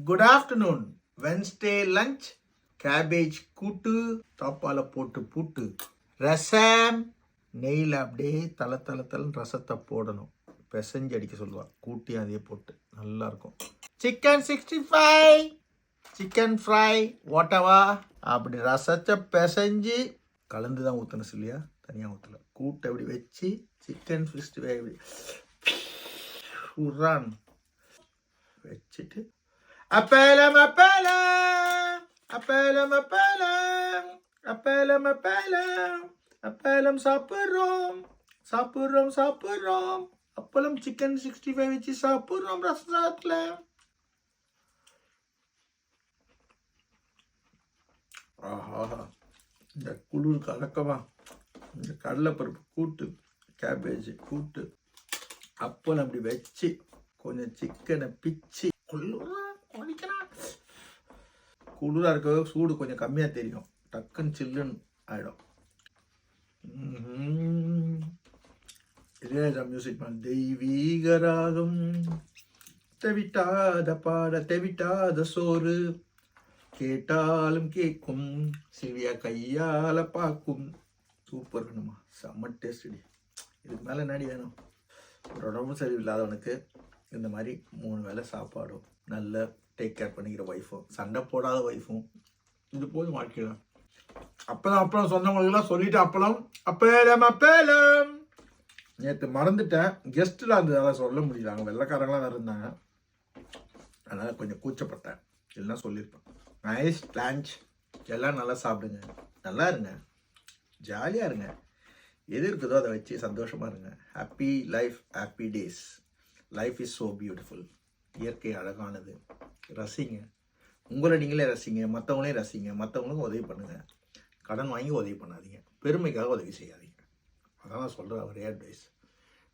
Good afternoon. Wednesday lunch cabbage கூட்டு, தாப்பால போட்டு பூட்டு, ரசம், நெய்யில் அப்படியே தலை ரசத்தை போடணும். பிசைஞ்சு அடிக்க சொல்லுவாள். கூட்டி அதே போட்டு நல்லாயிருக்கும். சிக்கன் 65, சிக்கன் ஃப்ரை, ஓட்டவா அப்படி ரசத்தை பிசைஞ்சு கலந்து தான் ஊற்றணும் இல்லையா, தனியாக ஊற்றல. கூட்டை அப்படி வச்சு சிக்கன் 65 அப்படி உரான் வச்சுட்டு அப்பளம் அப்பளம் அப்பளம் அப்பளம் அப்பளம் அப்பளம் அப்பளம் சாப்பிட்றோம் சாப்பிட்றோம் சாப்பிட்றோம். அப்பளம் சிக்கன் 65 வச்சு சாப்பிட்றோம் ரசத்தில். ஆஹா, இந்த குளிர் கலக்கமா இந்த கடலைப்பருப்பு கூட்டு, கேபேஜ் கூட்டு, அப்பளம் அப்படி வச்சு கொஞ்சம் சிக்கனை பிச்சு, குளிராக இருக்க சூடு கொஞ்சம் கம்மியாக தெரியும், டக்குன்னு சில்லுன்னு ஆகிடும். Ilaiyaraaja music man. தெய்வீக ராகம் தெவிட்டாத பாட தெவிட்டாத சோறு, கேட்டாலும் கேட்கும் சிவியா கையால பார்க்கும். சூப்பர் வேணுமா, செம்ம டேஸ்டி. இதுக்கு மேலே என்னடி வேணும்? ஒரு உடம்பு சரியில்லாதவனுக்கு இந்த மாதிரி 3 வேளை சாப்பாடும், நல்ல டேக் கேர் பண்ணிக்கிற ஒய்ஃபும், சண்டை போடாத ஒய்ஃபும், இது போதும் வாழ்க்கையில். அப்பளம் சொன்னவங்களுக்கெல்லாம் சொல்லிட்டு அப்பளம் அப்பளம். நேற்று மறந்துட்டேன், கெஸ்ட்டில் அதெல்லாம் சொல்ல முடியல, வெள்ளைக்காரங்களாம் வேறு இருந்தாங்க, அதனால் கொஞ்சம் கூச்சப்பட்டேன். எல்லாம் சொல்லியிருப்பேன். நைஸ் லஞ்ச், எல்லாம் நல்லா சாப்பிடுங்க, நல்லா இருங்க, ஜாலியாக இருங்க, எது இருக்குதோ அதை வச்சு சந்தோஷமாக இருங்க. Happy life, happy days. Life is so beautiful. இயற்கை அழகானது, ரசிங்க. உங்களை நீங்களே ரசிங்க, மற்றவங்களையும் ரசிங்க, மற்றவங்களுக்கும் உதவி பண்ணுங்கள். கடன் வாங்கி உதவி பண்ணாதீங்க, பெருமைக்காக உதவி செய்யாதீங்க. அதான் நான் சொல்கிற ஒரே advice.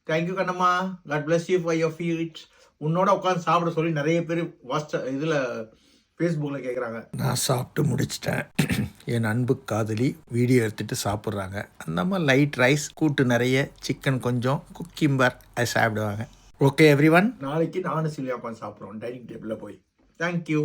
Thank you Kannamma. God bless you for your feeds. உன்னோட உட்காந்து சாப்பிட சொல்லி நிறைய பேர் இதில் ஃபேஸ்புக்கில் கேட்குறாங்க. நான் சாப்பிட்டு முடிச்சிட்டேன். என் அன்பு காதலி வீடியோ எடுத்துகிட்டு சாப்பிட்றாங்க. அந்த மாதிரி லைட் ரைஸ், கூட்டு நிறைய, சிக்கன் கொஞ்சம், குக்கிம்பர் அது சாப்பிடுவாங்க. ஓகே எவ்ரி ஒன், நாளைக்கு நானும் சில்வியா உட்காந்து சாப்பிட்றோம் டைனிங் டேபிளில் போய். தேங்க்யூ.